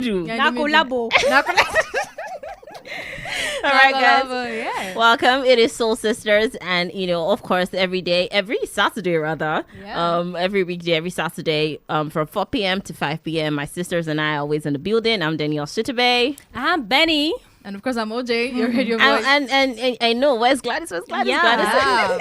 Nakolabo. All right, guys. Welcome. It is Soul Sisters, and of course, every Saturday rather, every weekday, every Saturday, from 4 p.m. to 5 p.m. My sisters and I are always in the building. I'm Danielle Shitta-Bey. I'm Benny. And of course, I'm OJ, your radio voice. And I know, where's Gladys? Yeah.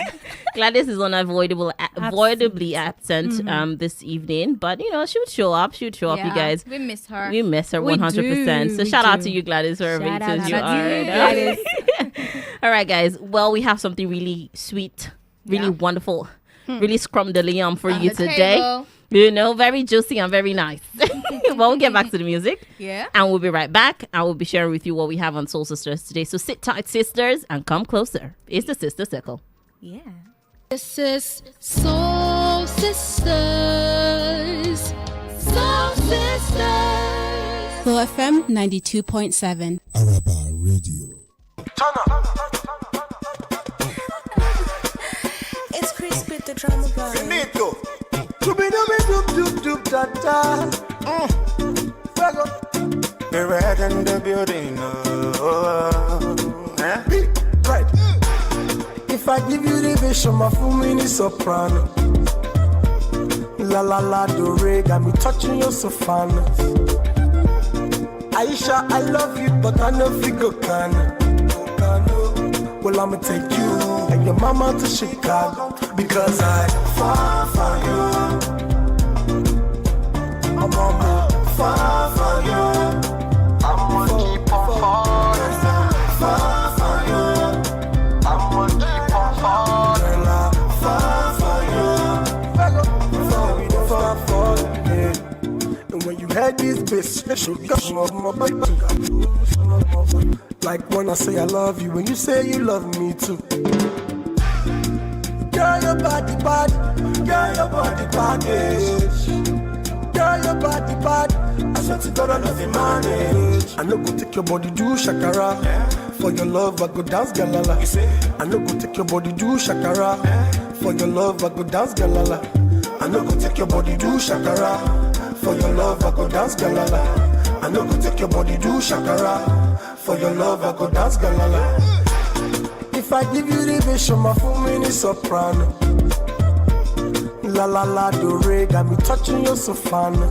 Gladys is unavoidably absent this evening, but she would show up. She would show up, you guys. We miss her. We miss her 100%. So shout out to you, Gladys, wherever it is you are. Gladys. All right, guys. Well, we have something really sweet, really wonderful, really scrum de liam for you today. Table. Very juicy and very nice. Well, we'll get back to the music. Yeah. And we'll be right back. And we'll be sharing with you what we have on Soul Sisters today. So sit tight, sisters, and come closer. It's the Sister Circle. Yeah. This is Soul Sisters. Soul Sisters. Flow FM 92.7. Araba Radio. It's Chris with the drama bar. Finito. Doop-doop-doop-doop-da-da. The red in the building. Right. If I give you the vision, my full mini soprano. La la la do re, got me touching your soprano. Aisha, I love you, but I know figure can. Well, I'ma take you and your mama to Chicago because I fall for you. I'm gonna fall for you. I'm gonna keep on falling. Fall for you. I'm gonna keep on falling. Fall for you. And when you had this bitch, she'll go like when I say I love you, when you say you love me too. Girl, your body bad. Girl, your body bad. Girl, your body bad. I swear to God, I love you manage. I no go take your body do shakara. For your love, I go dance galala. I no go take your body do shakara. For your love, I go dance galala. I no go take your body do shakara. For your love, I go dance galala. I no go take your body do shakara. For your love, I go dance galala. If I give you the vision, my full mini soprano. La la la do re, got me touching your soprano.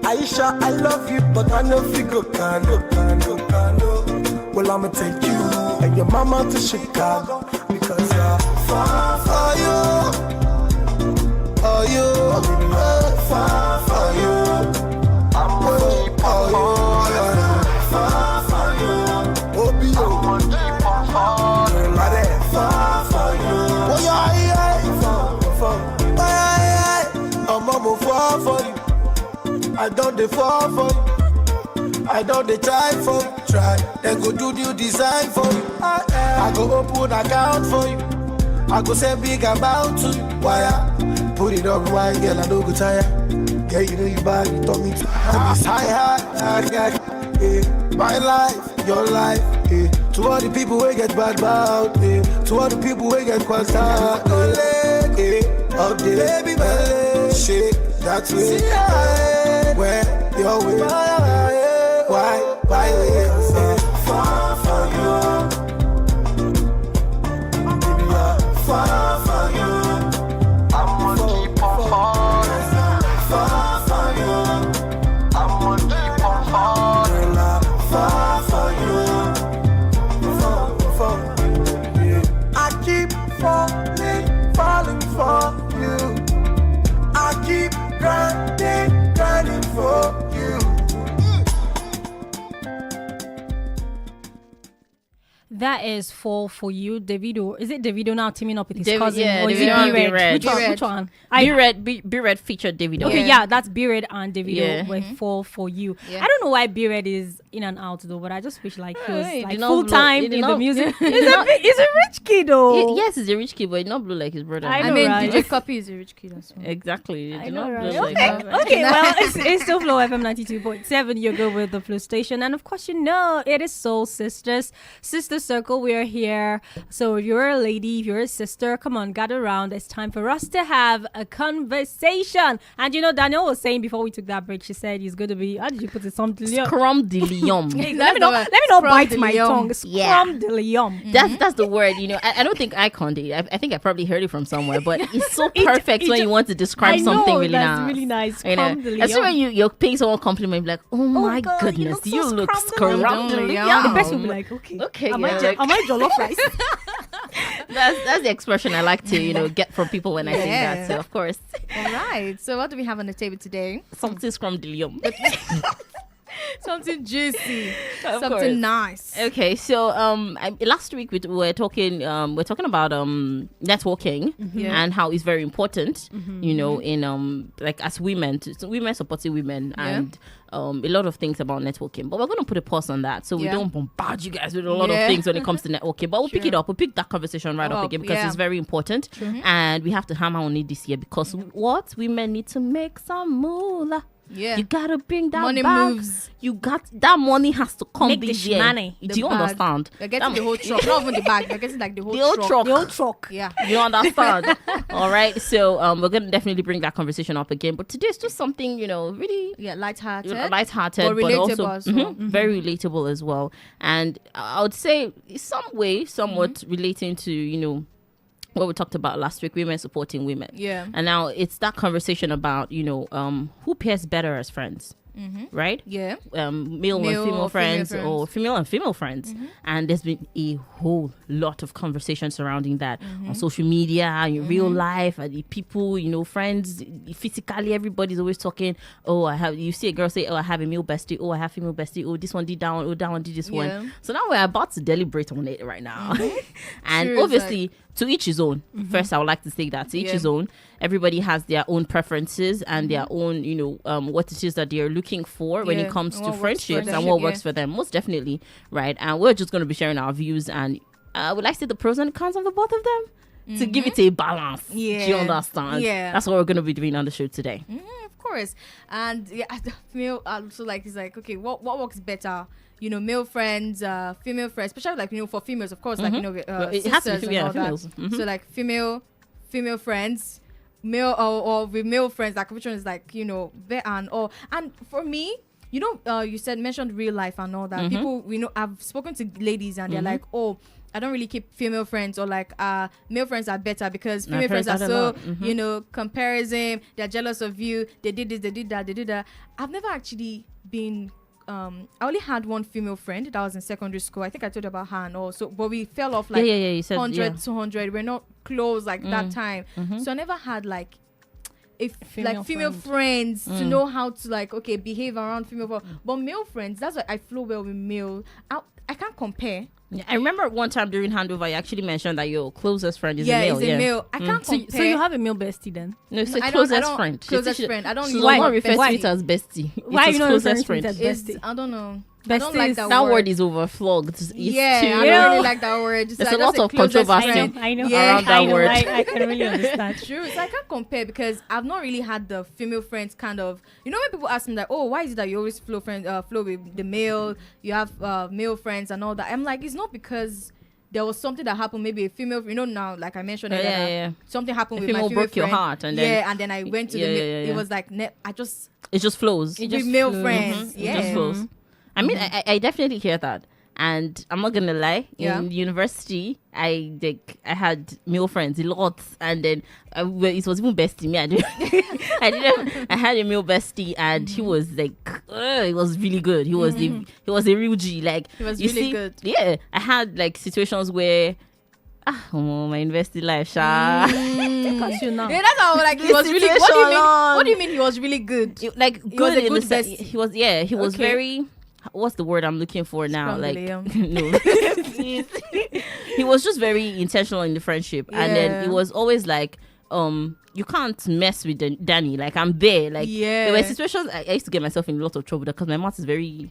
Aisha, I love you, but I know figure can. Well, I'ma take you and your mama to Chicago because I fall for you. Oh, you fall for you. I'm gonna keep on falling. Fall for you. Oh, be I'm gonna keep on falling. Fall for you. Oh, yeah. I'm gonna fall for you. I don't dey fall for you. I don't dey try for you. Try, then go do new design for you. I go open account for you. I go say big amount to you. Why? Put it up right, girl, I don't go tired. Yeah, you know you bad, you told me to. It's high, my life, your life. To all the people who get bad about, to all the people who get contact. Up there, baby, shake that way. Where your way? Why way? Far for you, baby, far for you. I'm gonna keep on falling. Far for you, I'm gonna keep on falling. Far for you, I keep falling for you. I keep grinding for you. That is Fall For You, Davido. Is it Davido now teaming up with his cousin? Yeah, or is it Davido and B-Red? B-Red. Which one? B-Red featured Davido. Okay, yeah, that's B-Red and Davido Yeah. with Fall For You. Yeah. I don't know why B-Red is in and out though, but I just wish like he was He like did not full time blow- he did in the not- music. he did not- He's a rich kid though. Yes, he's a rich kid, but he's not blue like his brother. I I know, mean, right? DJ Copy is a rich kid as well. Exactly. He I did know, not right? blue like Okay, that. okay, well, it's still Flow FM 92.7. You go with the Flow Station, and of course, you know it is Soul Sisters. Sister circle. We are here. So if you're a lady, if you're a sister, come on, gather around. It's time for us to have a conversation. And you know, Danielle was saying before we took that break, she said he's going to be, how did you put it? Something. Scrum-de-lium. Let me not bite my tongue. Yeah. Scrum-de-lium. That's the word, you know. I don't think I conned it. I think I probably heard it from somewhere, but it's so perfect when you want to describe something really nice. That's really nice. You know, especially when you're paying someone a compliment, like, oh my God, goodness, you look scrum-de-lium. The person will be like, okay, am I jollof rice? That's the expression I like to, you know, get from people when I say that. So of course. All right. So what do we have on the table today? Something scrum-de-lium. Something juicy, Of something course. nice. Okay, so last week we were talking about networking and how it's very important, you know, in like as women, women supporting women and a lot of things about networking. But we're going to put a pause on that so we don't bombard you guys with a lot of things when it comes to networking. But we'll pick it up. We'll pick that conversation right up again because it's very important, and we have to hammer on it this year because what women need to make some moolah. Yeah, you gotta bring that money back. moves. You got that money has to come Make this the year. money. Do you understand? They're getting the whole truck, not even the bag. They're getting like the whole truck. The old truck. Yeah, you understand? All right. So we're gonna definitely bring that conversation up again. But today it's just something, you know, really lighthearted, but relatable also as well. very relatable as well. And I would say somewhat relating to, you know, what we talked about last week, women supporting women. Yeah. And now it's that conversation about, you know, who pairs better as friends, right? Yeah. Male and female friends, or female and female friends. And there's been a whole lot of conversation surrounding that on social media, in real life, and the people, you know, friends, physically, everybody's always talking. Oh, you see a girl say, oh, I have a male bestie. Oh, I have female bestie. Oh, this one did that one. Oh, that one did this one. So now we're about to deliberate on it right now. And True, obviously, to each his own. First, I would like to say that to each his own. Everybody has their own preferences and their own, you know, what it is that they're looking for when it comes to friendships and what works for them. Most definitely, right? And we're just going to be sharing our views, and I would like to see the pros and cons of the both of them to give it a balance. Yeah. Do you understand? Yeah. That's what we're going to be doing on the show today. Of course. And I feel also like it's like, okay, what works better? You know, male friends, female friends, especially like, you know, for females, of course, like, you know, it has to be females. So like female friends, male or with male friends, like which one is like, you know, and for me, you know, you mentioned real life and all that. People, we know, I've spoken to ladies and they're like, oh, I don't really keep female friends, or like male friends are better because female friends are so, you know, comparison, they're jealous of you, they did this, they did that, they did that. I've never actually been I only had one female friend that was in secondary school. I think I told you about her and all. So, but we fell off like you said, 100, 200. We're not close like that time. So I never had like female friends to know how to like, okay, behave around female friends. But male friends, that's why I flow well with male. I can't compare. Yeah, I remember one time during handover, you actually mentioned that your closest friend is a male. Yeah, it's a male. I can't compare. So you have a male bestie then? No, it's a closest friend. Closest friend. I don't She's know. why refer to it as bestie. Why you not closest referring to friend? it as bestie? I don't know. Besties. I don't like that word is overflogged. It's I too, don't really like that word. There's a lot of controversy around that word. I can really understand. True. So I can't compare because I've not really had the female friends kind of, you know, when people ask me like, oh, why is it that you always flow with the male, you have male friends and all that? I'm like, it's not because there was something that happened, maybe a female, you know, now, like I mentioned earlier, something happened with my female broke your friend. Heart, and then and then I went to the male. It was like, it just flows. It just male friends. It just flows. I mean, I definitely hear that. And I'm not gonna lie, in university, I had male friends a lot, and then it was even bestie. Me, I had a male bestie, and he was like, he was really good. He was he was a real G. Like, he was really good. Yeah, I had like situations where. My university life, Sha. Because you know. Yeah, that's how like he was really. What do you mean? He was really good? Like he good was a in good the sense. He was. Yeah, he was very. What's the word I'm looking for now? Like no. He was just very intentional in the friendship, and then it was always like, you can't mess with Danny. Like, I'm there. Like, there were situations I used to get myself in a lot of trouble because my mouth is very,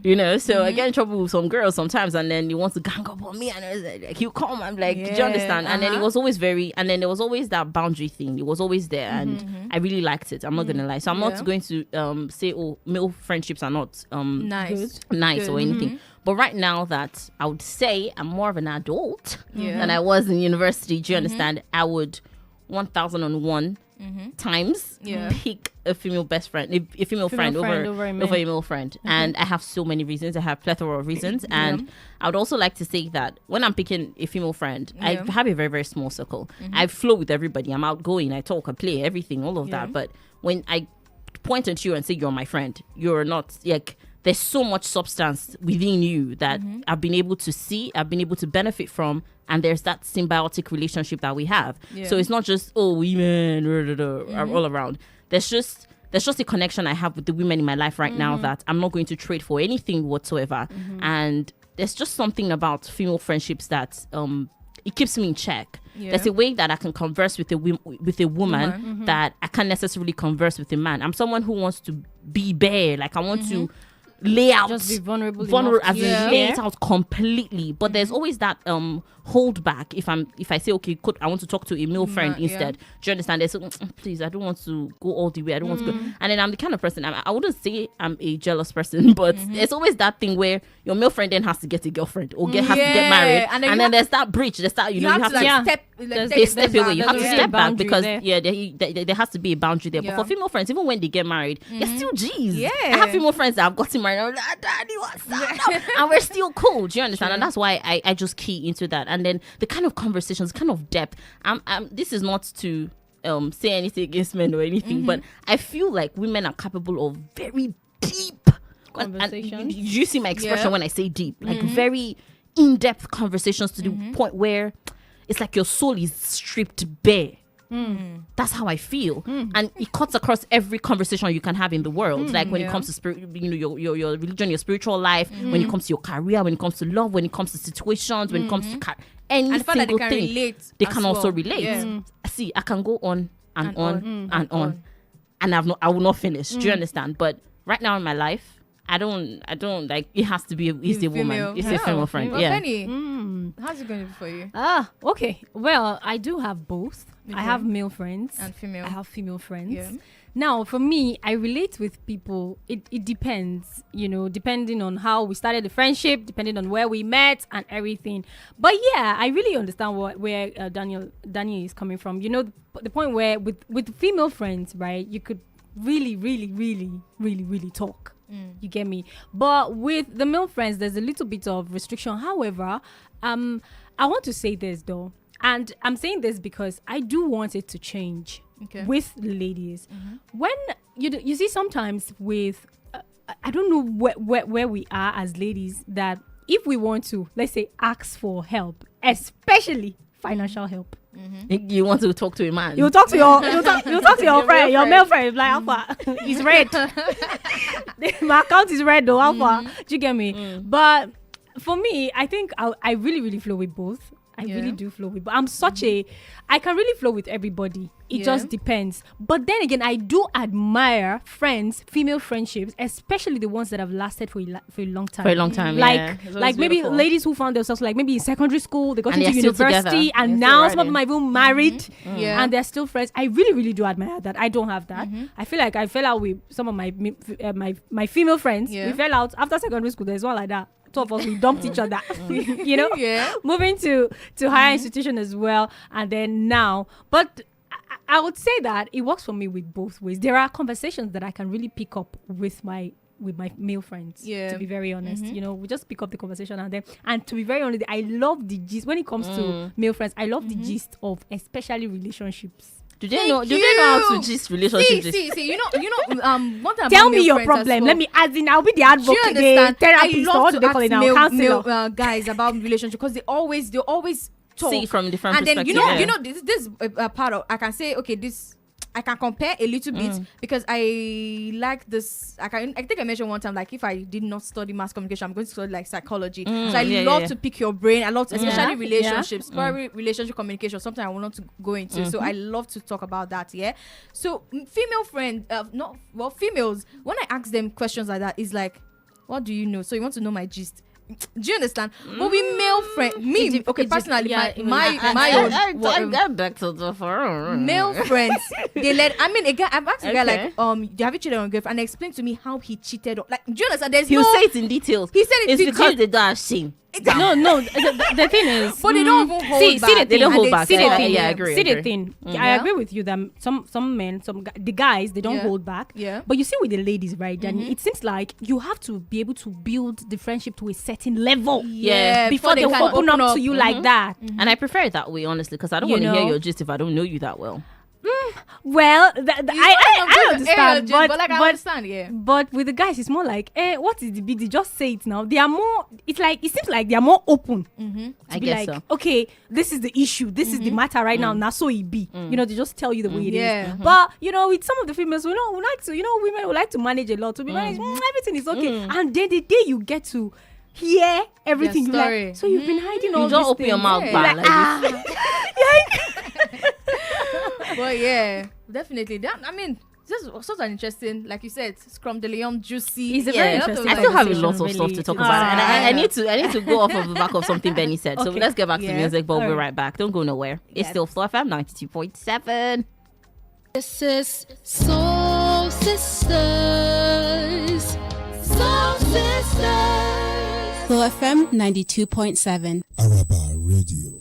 you know. So I get in trouble with some girls sometimes, and then he wants to gang up on me, and I was like, you come. I'm like, do you understand? And then it was always and then there was always that boundary thing. It was always there, and I really liked it. I'm not gonna lie. So I'm not going to say, oh, male friendships are not nice or anything. But right now that I would say I'm more of an adult than I was in university, do you understand? I would 1001 times pick a female best friend, a female friend over a male friend. And I have so many reasons. I have plethora of reasons. And I would also like to say that when I'm picking a female friend, I have a very, very small circle. I flow with everybody. I'm outgoing. I talk, I play, everything, all of that. But when I point at you and say you're my friend, you're not, like, there's so much substance within you that I've been able to see, I've been able to benefit from, and there's that symbiotic relationship that we have. So it's not just, women are all around. There's just a connection I have with the women in my life right now that I'm not going to trade for anything whatsoever. And there's just something about female friendships that it keeps me in check. There's a way that I can converse with a woman that I can't necessarily converse with a man. I'm someone who wants to be bare. Like, I want to lay out, just be vulnerable as in lay it out completely. But there's always that hold back if I say, okay, I want to talk to a male friend instead. Do you understand? There's please, I don't want to go all the way. I don't want to go. And then I'm the kind of person, I wouldn't say I'm a jealous person, but there's always that thing where your male friend then has to get a girlfriend or has to get married, and then there's that breach. There's that you have to step away. You have to step back because there has to be a boundary there. But for female friends, even when they get married, they're still G's. I have female friends that have gotten married. I'm like, Daddy, what's up? And we're still cool. Do you understand? And that's why I just key into that. And then the kind of conversations, kind of depth. This is not to say anything against men or anything, but I feel like women are capable of very deep conversations. You see my expression when I say deep, like very in-depth conversations to the point where it's like your soul is stripped bare. That's how I feel, and it cuts across every conversation you can have in the world. Like when it comes to spirit, your religion, your spiritual life. When it comes to your career, when it comes to love, when it comes to situations, when it comes to any single thing, they can also relate. See, I can go on and on and on, and I will not finish. Do you understand? But right now in my life, I don't like it has to be a woman. It's a female friend. Well, Benny, how's it going to be for you? Okay. Well, I do have both. I have male friends and female. I have female friends. Now, for me, I relate with people. It depends, depending on how we started the friendship, depending on where we met and everything. But yeah, I really understand where Danielle is coming from. The point where with female friends, right, you could really, really, really, really, really talk. You get me? But with the male friends, there's a little bit of restriction. However, I want to say this though, and I'm saying this because I do want it to change with ladies. When you see sometimes with I don't know where we are as ladies, that if we want to, let's say, ask for help, especially financial help. You want to talk to a man? You talk to your friend, your male friend. Like, Alpha, it's red. My account is red though, Alpha. Do you get me? But for me, I think I really, really flow with both. I really do flow with, but I'm I can really flow with everybody. It just depends. But then again, I do admire female friendships, especially the ones that have lasted for a long time. For a long time, like maybe ladies who found themselves like maybe in secondary school, they got into university, and now some of them are even married, and they're still friends. I really, really do admire that. I don't have that. I feel like I fell out with some of my female friends. We fell out after secondary school. There's one like that. Two of us, we dumped each other, moving to higher institution as well, and then now. But I would say that it works for me with both ways. There are conversations that I can really pick up with my male friends. To be very honest, we just pick up the conversation and to be very honest, I love the gist when it comes to male friends. I love the gist of especially relationships. Do they know how to gist relationships? See, one time tell me your problem. Let me, as in, I'll be the advocate, the therapist, I love to ask male guys about relationship because they always talk. See from different perspectives. And then this is a part of, I can say, okay, this I can compare a little bit because I like this. I think I mentioned one time, like, if I did not study mass communication, I'm going to study like psychology. So I love to pick your brain. I love to, especially relationships, relationship communication, something I want to go into. So I love to talk about that. So female friends, females, when I ask them questions like that, is like, what do you know? So you want to know my gist. Do you understand? But we male friend, me, personally, my own. I back to the phone. Male friends, they let. I mean, a guy. I've asked a guy like, have you cheated on your girlfriend? And explain to me how he cheated. Like, do you understand? He'll say it in details. He said it's because they don't have shame. No. The thing is, but they don't even hold back. See the thing. They don't hold back. See the thing. Yeah, I agree. See the thing. I agree with you that some men, the guys, they don't hold back. Yeah. But you see with the ladies, right, Danny, it seems like you have to be able to build the friendship to a certain level. Yeah. Before they will open up to you like that. And I prefer it that way, honestly, because I don't want to hear your gist if I don't know you that well. Well, I understand, but like I understand, yeah. But with the guys, it's more like, what is the big deal? Just say it now. They are more. It seems like they are more open. I guess so. Okay, this is the issue. This is the matter right now. Now, so it be. They just tell you the way it is. But with some of the females, we like to. Women would like to manage a lot. To be managed, everything is okay. And then the day you get to hear everything, you like, so you've been hiding all you these don't open things. your mouth back like this. But yeah, definitely. I mean, this is such an interesting, like you said, Scrum de Leon, juicy. It's a very interesting. I still have a lot of stuff to talk about, and I need to go off of the back of something Benny said. So let's get back to music, but we'll be right back. Don't go nowhere. It's still Flow FM 92.7. This is Soul Sisters. Soul Sisters. Flow FM 92.7. Araba Radio.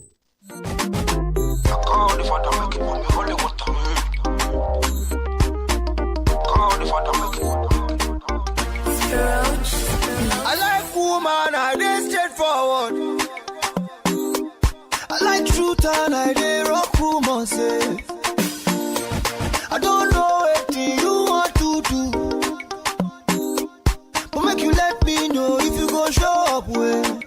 I like woman, I dey straightforward. I like truth and I dey rock rumors. I don't know what you want to do, but make you let me know if you go show up well.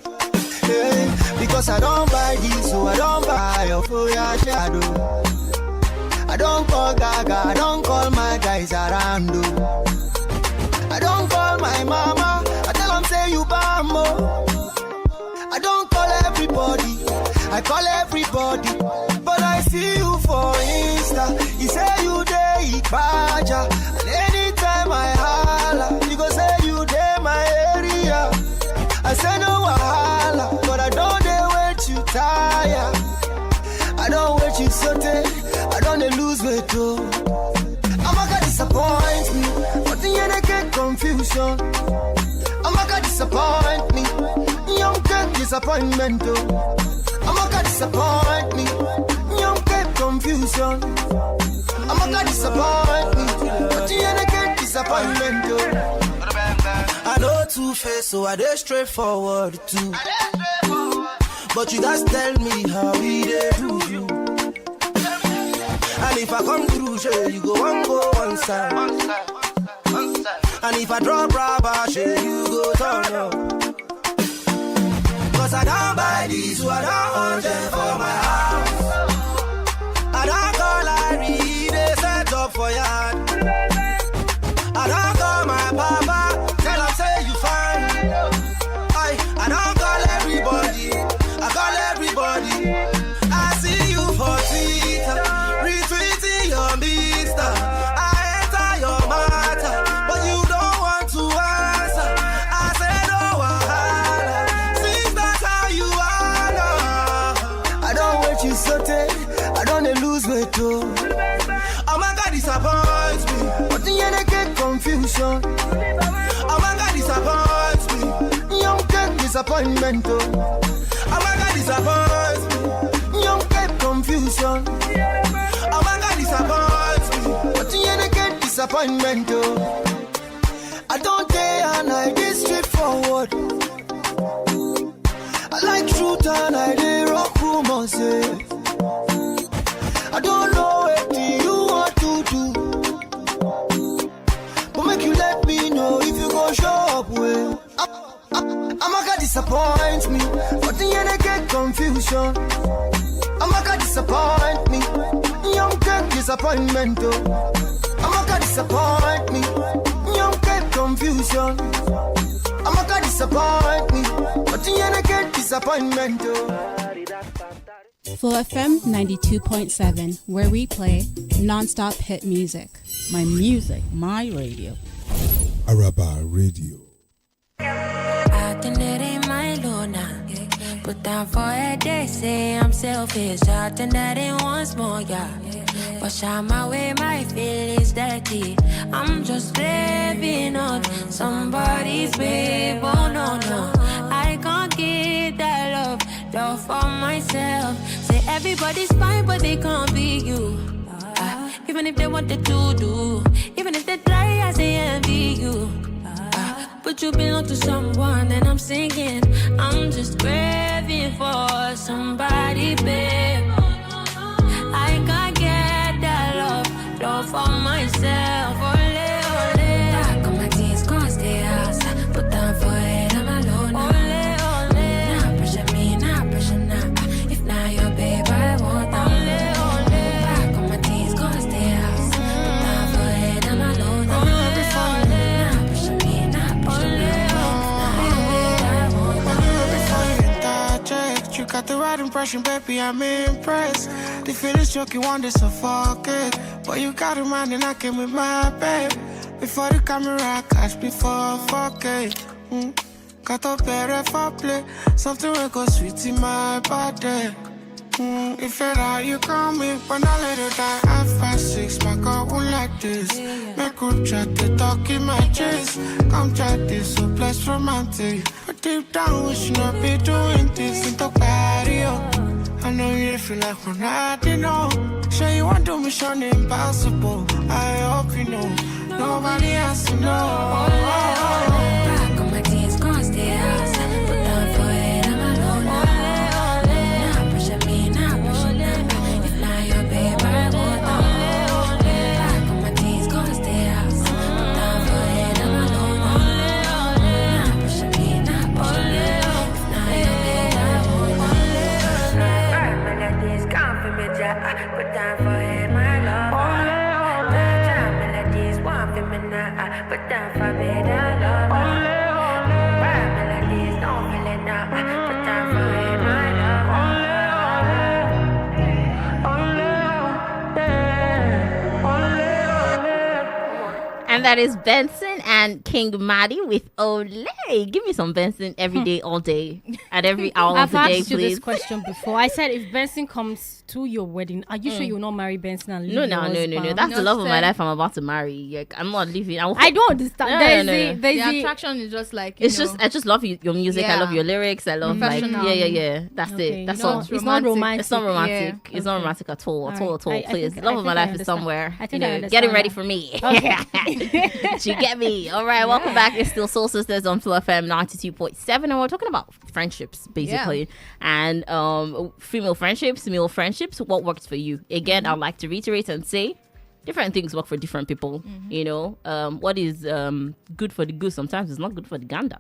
Because I don't buy this, so I don't buy your full shadow. I don't call Gaga, I don't call my guys around. I don't call my mama, I tell them say you bambo. I don't call everybody, I call everybody. But I see you for Insta, you say you dey Ibaja. And anytime I holla, you go say you dey my area. I say no wahala, but I don't dey wait you tire. I don't wait you sote, I don't dey lose weight too. I'm gonna disappoint me, but the end I get confusion. I'm gonna disappoint me, young get disappointment too. I'm gonna disappoint me, young get confusion. I'm gonna disappoint me, but the end I get disappointment too. I know two-face, so I dey straightforward too. But you guys tell me how we dey do you. And if I come through, sure, you go one side. And if I drop rubber, sure, you go turn up. Cause I don't buy these, so I don't want them for my house. I don't call Larry, they set up for yard. I don't call my papa, tell him say you fine. I don't call everybody, I call everybody. I see you for Twitter, retweeting your mister. I enter your matter, but you don't want to answer. I said no wahala, since that's how you are now. I don't want you sote, I don't lose weight too. Oh my God, disappoints me, but the end I get confusion. Oh my God, disappoints me, young get disappointment too. Oh my God, disappoints me, young get confusion. Oh my God, disappoints me, but the end I get disappointment too. I don't care and I dey straightforward. I like truth and I dey rock rumors. I don't know what you want to do, but make you let me know if you go show up well. I'm gonna disappoint me, but the end I get confusion. I'm gonna disappoint me, young get disappointment too. I'm gonna disappoint me, young get confusion. I'm gonna disappoint me, but the end I get disappointment too. Flow FM 92.7, where we play non-stop hit music. My music, my radio. Araba Radio. Acting it ain't my put down for it. They say I'm selfish, I think that it once more, yeah. But shine my way, my feelings dirty. I'm just living on somebody's wave. Oh no, no, I can't get that love for myself. Say everybody's fine, but they can't be you. Even if they wanted to do, even if they try, I say envy you. But you belong to someone, and I'm singing. I'm just craving for somebody, babe. I can't get that love for myself. Ole, ole. Back on my teens, can't stay house. Put down for it, I'm alone. Ole, ole. Nah, pressure me, nah, pressure nah. If not your babe, I want that. Ole, ole. Back on my teens, can't stay house. Put down for it, I'm alone. Nah, pressure me, nah, pressure nah. If not your babe, I want that. You got the right impression, baby, I'm impressed. The feelings choke you want to suffocate, but you got a man and I came with my babe. Before the camera catch before fuck it. Got up better for play. Something will go sweet in my body. If it how you call me, but I let it die at 5'6", my girl won't like this. Make group chat, they talk in my chest. Come try this, so blessed romantic. But deep down, we should not be doing this in the patio. I know you feel like we're not, you know. Sure you want to mission impossible. I hope you know, nobody has to know. Back on my teens, can't stay house. Put down for it, I'm alone. Nah, pressure me, nah, pressure nah. If not your babe, I want that. Back on my teens, can't stay house. Put down for it, I'm alone. Nah, pressure me, nah, pressure nah. If not your babe, I want that. Melodies come for me, put down for it, my love. Melodies want for me now, put down for me, I love. Melodies don't feel it now, put down for it, my And that is Benson and King Maddie with Olay. Give me some Benson every day, all day, at every hour of the day, I've asked you please. this question before. I said, if Benson comes to your wedding, are you sure you will not marry Benson and leave No. your husband? That's the love of my life. I'm about to marry. I'm not leaving. I don't understand. No. The attraction is just like, you know, I just love your music. I love your lyrics. I love like yeah. That's Okay, it. That's you know, all. it's not romantic. It's not romantic. Yeah. It's not romantic at all. At all. I Please, think- love I of my think I life is understand. somewhere. I think I understand getting ready that. for me. Okay. You get me. All right, welcome back. It's still Soul Sisters on Flow FM 92.7, and we're talking about friendships basically, and female friendships, male friendships. What works for you? Again, I'd like to reiterate and say, different things work for different people. You know, what is good for the goose sometimes is not good for the gander.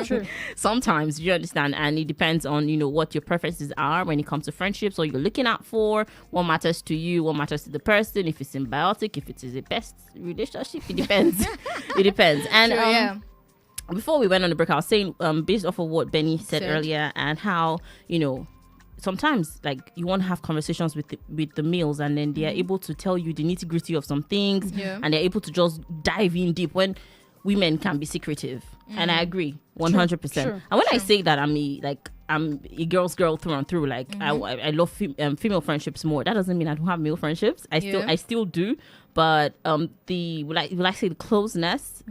True. Sometimes, you understand, and it depends on, you know, what your preferences are when it comes to friendships, or you're looking out for, what matters to you, what matters to the person, if it's symbiotic, if it is a best relationship. It depends. It depends. And before we went on the break, I was saying, based off of what Benny said earlier, and how, you know, sometimes like you want to have conversations with the males, and then they are able to tell you the nitty-gritty of some things, and they're able to just dive in deep, when women can be secretive. And I agree 100%. And when I say that, I'm a girl's girl through and through. Like I love female friendships more. That doesn't mean I don't have male friendships. I still do, but will I say the closeness,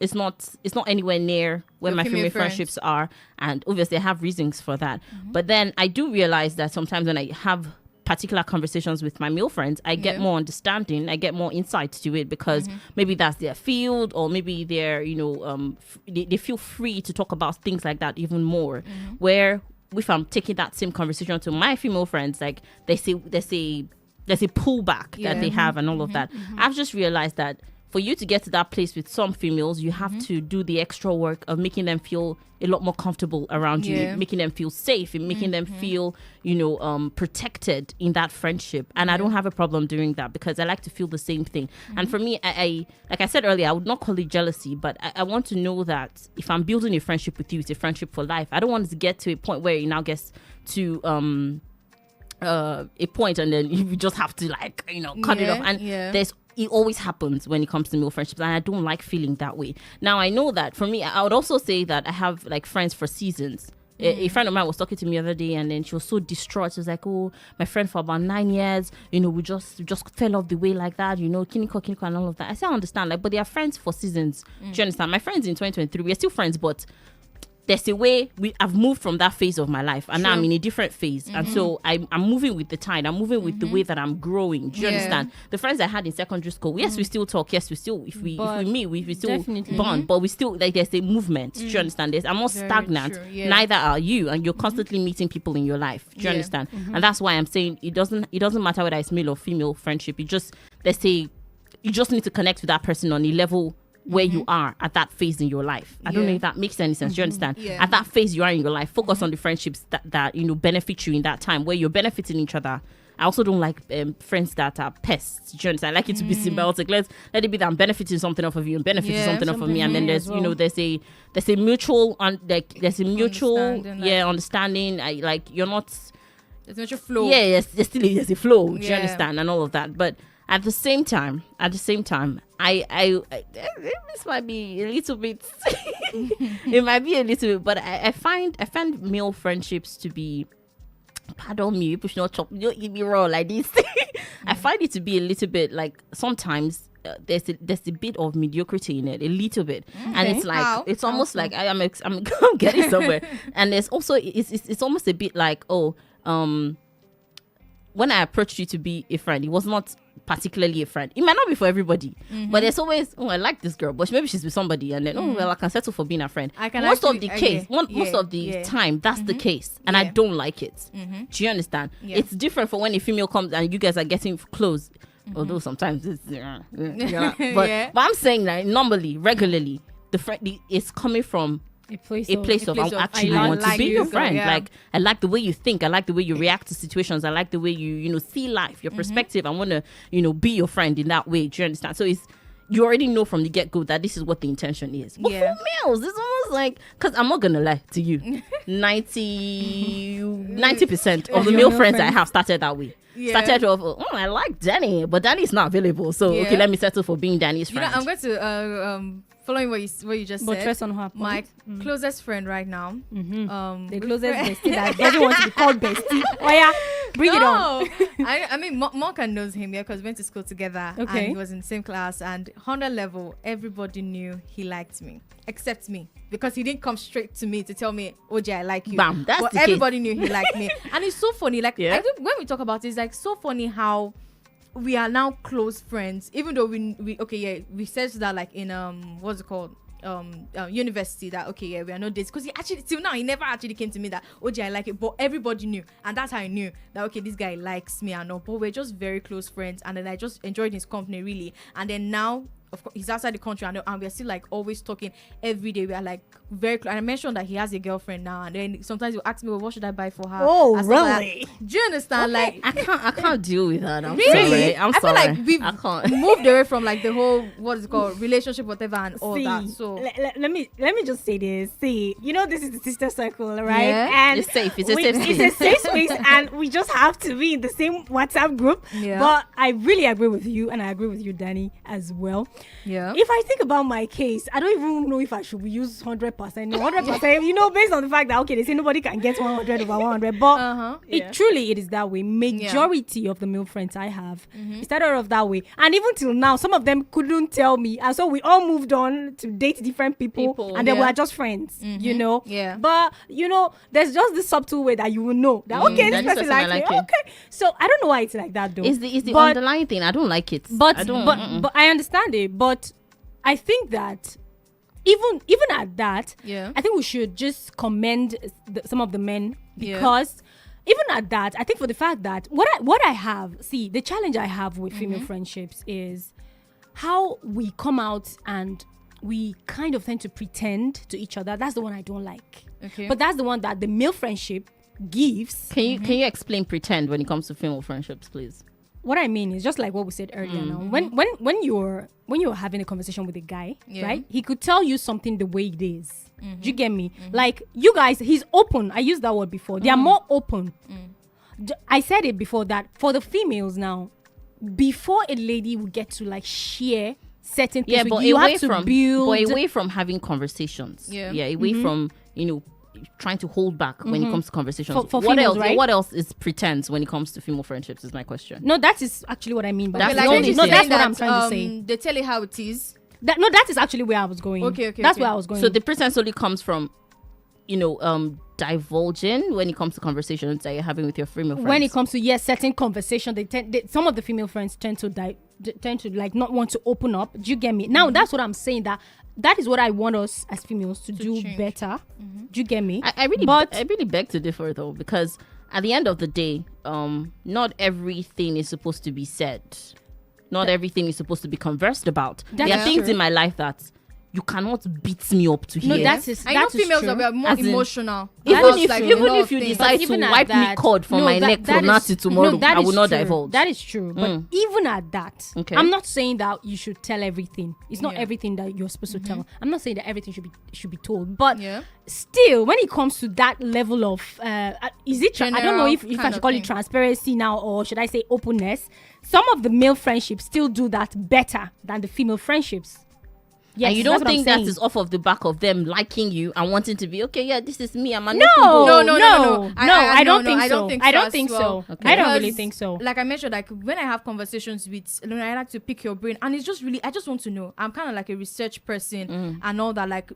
it's not anywhere near where my female friendships are, and obviously I have reasons for that. But then I do realize that sometimes when I have particular conversations with my male friends, I get more understanding, I get more insight to it, because maybe that's their field, or maybe they're, you know, they feel free to talk about things like that even more. Where if I'm taking that same conversation to my female friends, like there's a pullback that they have and all of that. I've just realized that for you to get to that place with some females, you have to do the extra work of making them feel a lot more comfortable around you, making them feel safe, and making them feel, you know, protected in that friendship. And I don't have a problem doing that, because I like to feel the same thing. And for me, I like I said earlier, I would not call it jealousy, but I want to know that if I'm building a friendship with you, it's a friendship for life. I don't want it to get to a point where it now gets to a point and then you just have to, like, you know, cut it off. And it always happens when it comes to male friendships, and I don't like feeling that way. Now, I know that for me, I would also say that I have like friends for seasons. A friend of mine was talking to me the other day, and then she was so distraught. She was like, "Oh, my friend for about 9 years, we just fell off the way like that, kiniko and all of that." I said, I understand, like, but they are friends for seasons. Do you understand? My friends in 2023, we're still friends, but there's a way I've moved from that phase of my life, and now I'm in a different phase, and so I'm moving with the tide. I'm moving with the way that I'm growing. Do you understand? The friends I had in secondary school, yes, we still talk. Yes, we still if we meet, we still bond, but we still, like, there's a movement. Do you understand? I'm not stagnant. Neither are you, and you're constantly meeting people in your life. Do you understand? And that's why I'm saying it doesn't matter whether it's male or female friendship. You just need to connect with that person on a level where you are at that phase in your life. I don't know if that makes any sense. Do you understand? At that phase you are in your life, focus on the friendships that benefit you in that time where you're benefiting each other. I also don't like friends that are pests. Do you understand? I like it to be symbiotic. Let it be that I'm benefiting something off of you and benefiting something off of me, and then there's there's a mutual understanding. You're not. There's mutual flow. Yeah, yes, there's a flow. Do you understand? And all of that, but. At the same time, I this might be a little bit. It might be a little bit, but I find male friendships to be. Pardon me, people should not chop. Don't eat me raw like this. I find it to be a little bit like sometimes there's a bit of mediocrity in it, a little bit, and it's like it's almost like I'm getting somewhere, and there's also it's almost a bit like when I approached you to be a friend, it was not particularly a friend. It might not be for everybody, but there's always, I like this girl, but maybe she's with somebody, and then I can settle for being a friend. Most of the time, that's the case, and I don't like it. Do you understand? It's different for when a female comes and you guys are getting close. Although sometimes it's but I'm saying that normally, regularly, the friend is coming from a place of I actually want to be your friend. Like, I like the way you think. I like the way you react to situations. I like the way you see life, your perspective. I want to be your friend in that way. Do you understand? So you already know from the get-go that this is what the intention is. But for males, it's almost like, because I'm not gonna lie to you, 90% of the male friends I have started that way. Started off, I like Danny, but Danny's not available, so okay, let me settle for being Danny's friend. I'm going to following what you just said, on her point. My closest friend right now, the closest bestie that doesn't want to be called bestie. Oh yeah, bring it on. I mean, Monka knows him because we went to school together. Okay, and he was in the same class, and 100 level, everybody knew he liked me except me, because he didn't come straight to me to tell me, OJ, I like you. Bam, that's the everybody knew he liked me, and it's so funny. Like, I think when we talk about it, it's like so funny how we are now close friends, even though we said that, like, in what's it called, university, that we are not dating, because he actually till now he never actually came to me that, OJ, I like it, but everybody knew, and that's how I knew that this guy likes me and all. But we're just very close friends, and then I just enjoyed his company really. And then now, of course, he's outside the country, and we're still like always talking every day. We are like very close. And I mentioned that he has a girlfriend now, and then sometimes he'll ask me, well, what should I buy for her? Oh, really? Do you understand? Okay. Like, I can't deal with that. I'm really? Sorry. I'm I sorry. feel like we've moved away from like the whole, what is it called, relationship, whatever, and all that. So let me just say this. See, this is the sister circle, right? Yeah. And it's safe. It's a safe space. It's a safe space, and we just have to be in the same WhatsApp group. Yeah. But I really agree with you, and I agree with you, Danny, as well. Yeah. If I think about my case, I don't even know if I should use 100%. No, 100%. Based on the fact that they say nobody can get 100 over 100, but it is that way. Majority of the male friends I have, it started off that way, and even till now, some of them couldn't tell me, and so we all moved on to date different people and then we're just friends. Yeah. But there's just this subtle way that you will know that this person likes me. Okay, so I don't know why it's like that though. It's the underlying thing. I don't like it. But I understand it. But I think that even at that, I think we should just commend some of the men, because even at that, I think for the fact that what I have, see, the challenge I have with female friendships is how we come out and we kind of tend to pretend to each other. That's the one I don't like. Okay. But that's the one that the male friendship gives. Can you explain pretend when it comes to female friendships, please? What I mean is just like what we said earlier. Now, when you're having a conversation with a guy, right? He could tell you something the way it is. Do you get me? Like, you guys, he's open. I used that word before. They are more open. I said it before that for the females now, before a lady would get to like share certain things, but you have to build. But away from having conversations. Away from trying to hold back when it comes to conversations. For what females, else? right? What else is pretense when it comes to female friendships? Is my question. No, that is actually what I mean. But That's that's the only thing. that's what I'm trying to say. They tell you how it is. That is actually where I was going. Okay. That's where I was going. So the pretense only comes from, divulging when it comes to conversations that you're having with your female friends. When it comes to certain conversation, some of the female friends tend to like not want to open up. Do you get me? Now that's what I'm saying. That is what I want us as females to do change. better. Do you get me? I really beg to differ though, because at the end of the day, not everything is supposed to be said. Not everything is supposed to be conversed about. There are things in my life that you cannot beat me up to hear. I know females are more emotional. Even if you decide to wipe me cord from my neck from now to tomorrow, I will not divulge. That is true. But even at that, I'm not saying that you should tell everything. It's not everything that you're supposed to tell. I'm not saying that everything should be told. But still, when it comes to that level of is it I don't know if I should call it transparency now, or should I say openness. Some of the male friendships still do that better than the female friendships. Yes, and you don't think that is off of the back of them liking you and wanting to be this is me. I'm a no. I don't think so. I don't think so. Okay. I don't really think so. Like I mentioned, like when I have conversations with, I like to pick your brain, and it's just really, I just want to know. I'm kind of like a research person and all that. Like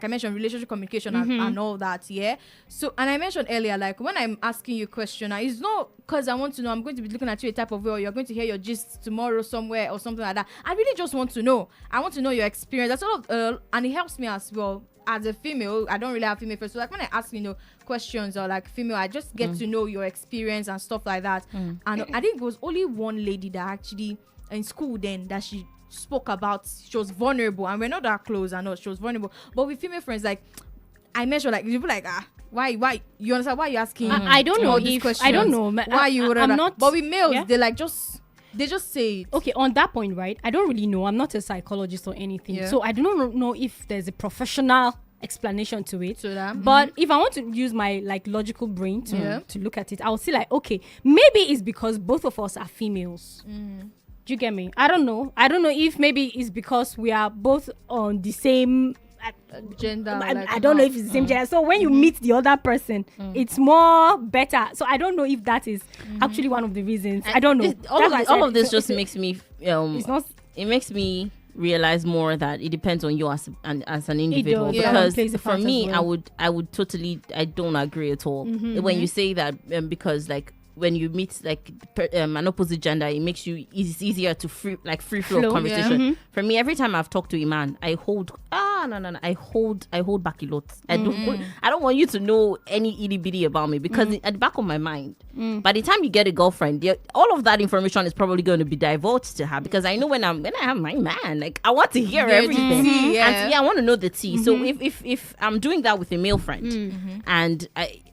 I mentioned, relationship communication and all that. Yeah. So, and I mentioned earlier, like when I'm asking you a question, it's not because I want to know. I'm going to be looking at you a type of way, or you're going to hear your gist tomorrow somewhere or something like that. I really just want to know. I want to know your experience. That's all. And it helps me as well. As a female, I don't really have female friends. So like when I ask, questions or like female, I just get to know your experience and stuff like that. And I think it was only one lady that actually in school then that she spoke about, she was vulnerable, and we're not that close. I know she was vulnerable, but with female friends, like I mentioned, like you be like, why you understand why you asking? I don't know if questions? I don't know why you would. I'm not. But with males, they like they just say it. Okay, on that point, right? I don't really know. I'm not a psychologist or anything, so I do not know if there's a professional explanation to it. So that, but if I want to use my like logical brain to look at it, I'll see like, okay, maybe it's because both of us are females. Do you get me? I don't know if maybe it's because we are both on the same gender. I don't know if it's the same gender. So when you meet the other person, it's more better. So I don't know if that is actually one of the reasons. I don't know. All of this just makes me it makes me realize more that it depends on you as an individual. Because for me, well. I would totally, I don't agree at all when you say that, because like when you meet like an opposite gender, it makes you easier to free flow conversation. For me, every time I've talked to a man, I hold I hold back a lot. I don't want you to know any itty bitty about me, because at the back of my mind, by the time you get a girlfriend, all of that information is probably going to be divulged to her, because I know when I have my man, like I want to hear everything. And I want to know the tea. So if I'm doing that with a male friend, and I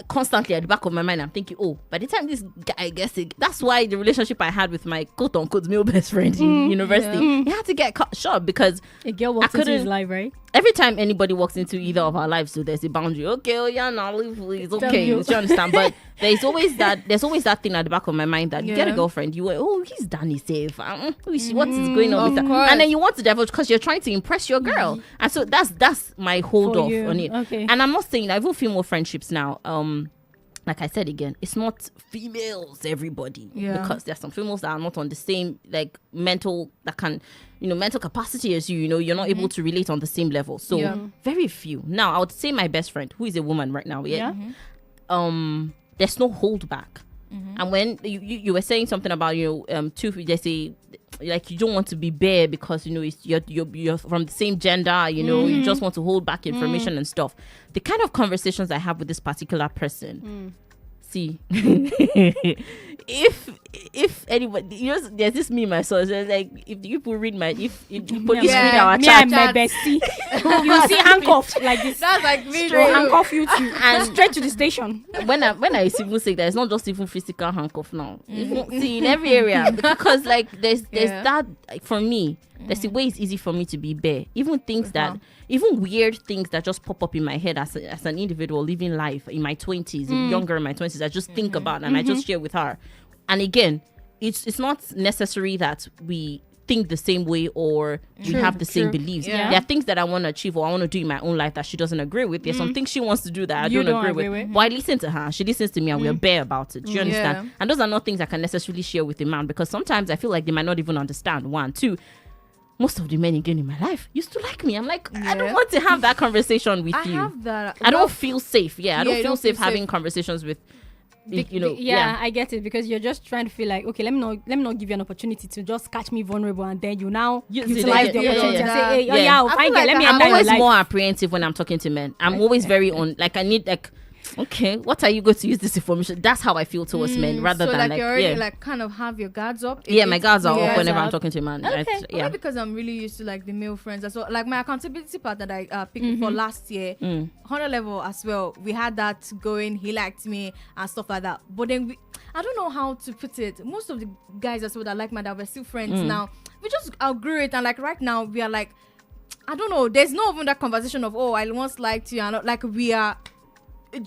constantly at the back of my mind I'm thinking, by the time this guy gets it, that's why the relationship I had with my quote-unquote male best friend in university, he had to get cut short, because a girl walks into his life, right? Every time anybody walks into either of our lives, so there's a boundary. Okay, now it's okay. You understand? But there's always that thing at the back of my mind that you get a girlfriend, you were, he's Danny safe. What is going on with that? And then you want to divulge because you're trying to impress your girl. And so that's my hold off on it. Okay. And I'm not saying that even female friendships now, like I said again, it's not females, everybody. Because there's some females that are not on the same like mental capacity as you. You're not able to relate on the same level. So very few. Now I would say my best friend, who is a woman right now, there's no holdback. And when you were saying something about they say like you don't want to be bare because you're from the same gender, you just want to hold back information and stuff. The kind of conversations I have with this particular person, see, if anybody, there's this meme I saw. It's like if people read if police read our chat, and my bestie, you see handcuffed like this. That's like me. Handcuff you and straight to the station. When I even say that, it's not just even physical handcuff now. See, in every area, because like there's that, like, for me. There's a way it's easy for me to be bare. Even things even weird things that just pop up in my head as an individual living life in my 20s, younger in my 20s, I just think about and I just share with her. And again, it's not necessary that we think the same way or we have the same beliefs. Yeah. There are things that I want to achieve or I want to do in my own life that she doesn't agree with. There's some things she wants to do that I don't agree with. But I listen to her. She listens to me and we're bare about it. Do you understand? And those are not things I can necessarily share with a man because sometimes I feel like they might not even understand. One, two, most of the men again in my life used to like me. I'm like, I don't want to have that conversation with you. Have that. I don't feel safe. I don't feel safe having conversations with I get it because you're just trying to feel like, okay, let me not give you an opportunity to just catch me vulnerable and then you now utilize the opportunity and say, hey, let me. I'm always more apprehensive when I'm talking to men. I'm always very I need okay, what are you going to use this information? That's how I feel towards men rather than you already kind of have your guards up. My guards are up whenever I'm talking to a man. Okay. Maybe because I'm really used to like the male friends as well. Like my accountability part that I picked for last year, 100 level as well. We had that going. He liked me and stuff like that. But then I don't know how to put it. Most of the guys as well that like my dad, we're still friends now. We just outgrew it, and like right now we are like, I don't know. There's no even that conversation of I once liked you, and like we are. I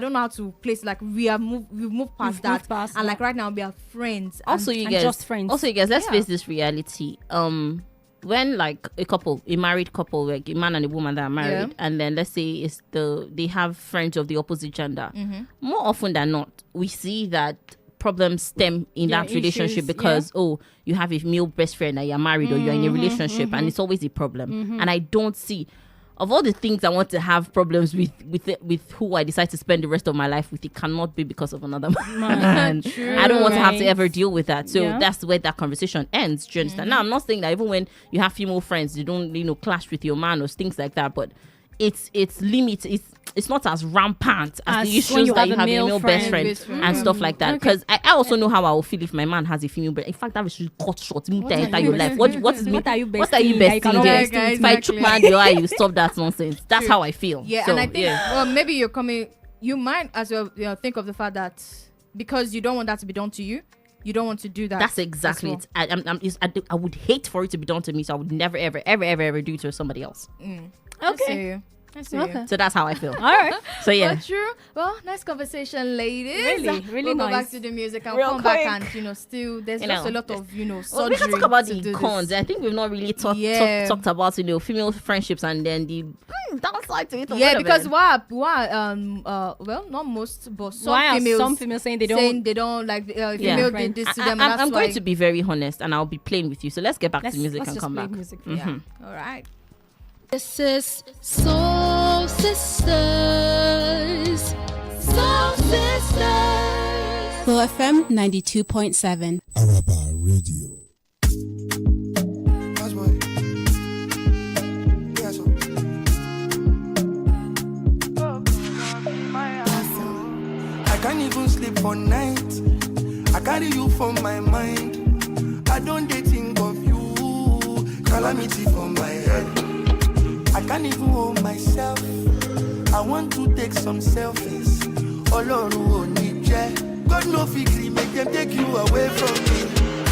don't know how to place we've moved past that, and like right now we are friends. Also, you guys, just friends. Also, you guys, let's face this reality. When like a married couple, like a man and a woman that are married, and then let's say they have friends of the opposite gender. More often than not, we see that problems stem in that relationship because you have a male best friend and you're married or you're in a relationship, and it's always a problem. And I don't see. Of all the things I want to have problems with who I decide to spend the rest of my life with, it cannot be because of another man. I don't want to have to ever deal with that. So that's where that conversation ends. Do you understand? Now, I'm not saying that even when you have female friends, you don't clash with your man or things like that, but it's limited. It's not as rampant as the issues that you have a male best friend and stuff like that. Because I also know how I will feel if my man has a female best. In fact, that should cut short. What are you besting there? If I choke man your eye, you stop that nonsense. That's how I feel. Yeah, so, and I think maybe you might as well think of the fact that because you don't want that to be done to you, you don't want to do that. That's exactly it. I would hate for it to be done to me, so I would never ever ever ever ever do it to somebody else. Okay. Okay. So that's how I feel. All right. So yeah. Well, true. Well, nice conversation, ladies. Really we'll nice. Go back to the music and Real come quick. back and still there's just a lot of surgery. We can talk about the cons. I think we've not really talked about female friendships and then the downside to it. Yeah, because why well, not most, but some females saying they don't like female did this to them. I'm going to be very honest and I'll be playing with you. So let's get back to music and come back. Music. Yeah. All right. This is Soul Sisters. Soul Sisters. Flow FM 92.7. Araba Radio. That's why. Yeah, so. I can't even sleep for night. I carry you from my mind. I don't think of you. Calamity from my head. I can't even hold myself. I want to take some selfies. God no figure, make them take you away from me.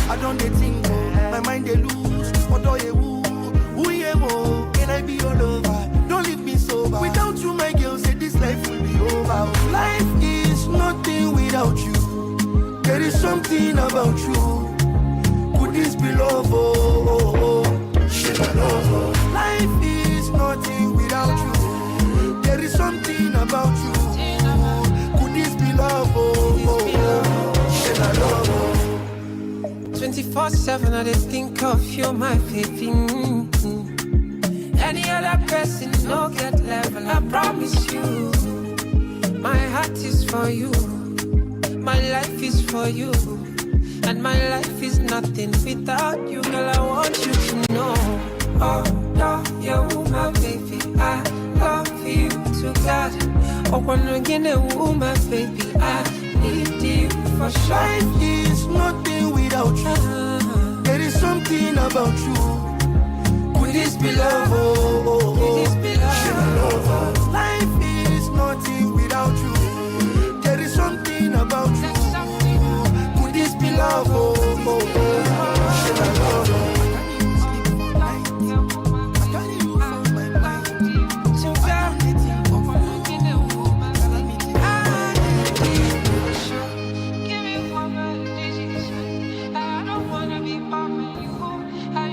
I don't think, my mind they lose. Who can I be all over? Don't leave me sober. Without you, my girl, say this life will be over. Life is nothing without you. There is something about you. Could this be love? Shitta-Bey. Life is nothing without you. There is something about you. Could this be love? Shitta-Bey. 24/7, I just think of you, my baby. Any other person, no get level, I promise you. My heart is for you. My life is for you. And my life is nothing without you, girl. I want you to know. Oh, no, you're my baby. I love you to God. Oh, when again, my baby, I need you for sure. Life is nothing without you. There is something about you. Could this be love? Could this be love? Life is nothing without you. There is something about you. Could this be love? Shitta-Bey. I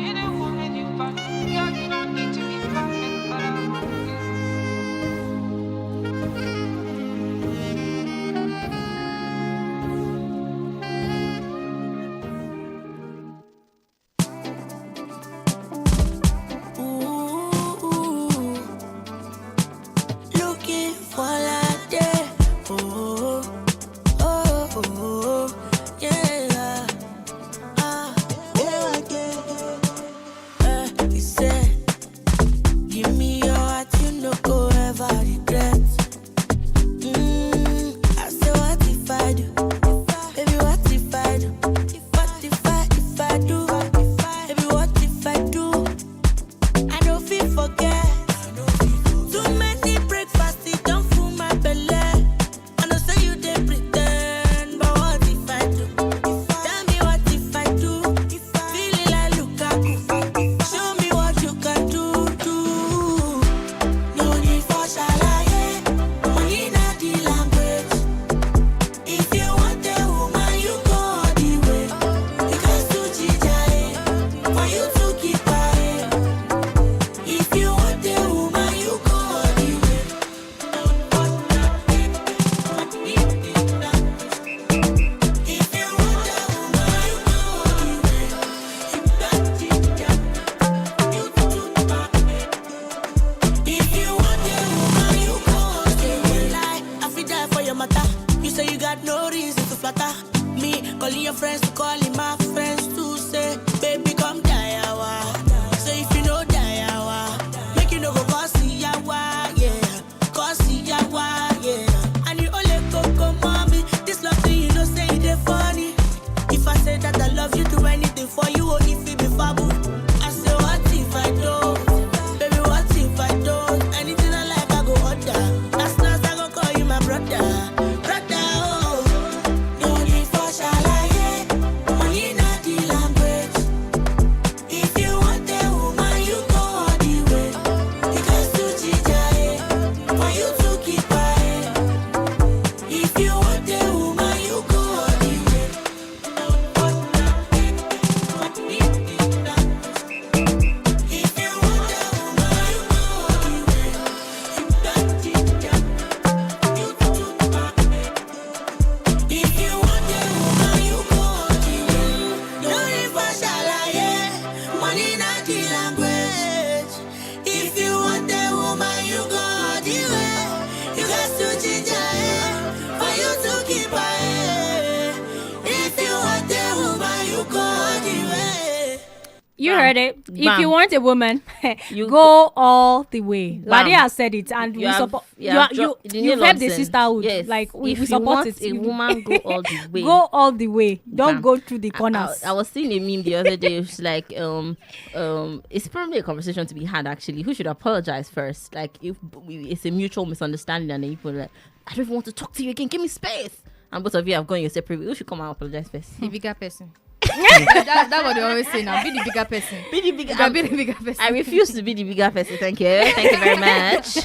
friends to call him my friends to say, baby, come Diawa. So if you know Diawa, make you know go cause Yawa, yeah. Cause Yawa, yeah. And you only go mommy. This love thing, you know, say it funny. If I say that I love you, do anything for you, or if it be fabu. I say, what if I don't? Baby, what if I don't? Anything I like, I go order. As long as I go call you my brother. You heard it. If you want a woman, you go all the way. Ladia has said it, and we support. You help the sisterhood. Yes. Like we support it. A woman, go all the way. Go all the way. Don't go through the corners. I was seeing a meme the other day. It's like it's probably a conversation to be had. Actually, who should apologize first? Like if it's a mutual misunderstanding, and then you put like, I don't even want to talk to you again. Give me space. And both of you have gone your separate way. Who should come out and apologize first? The bigger person. That's what they always say now. Be the bigger person. Be the bigger person. I refuse to be the bigger person. Thank you. Thank you very much.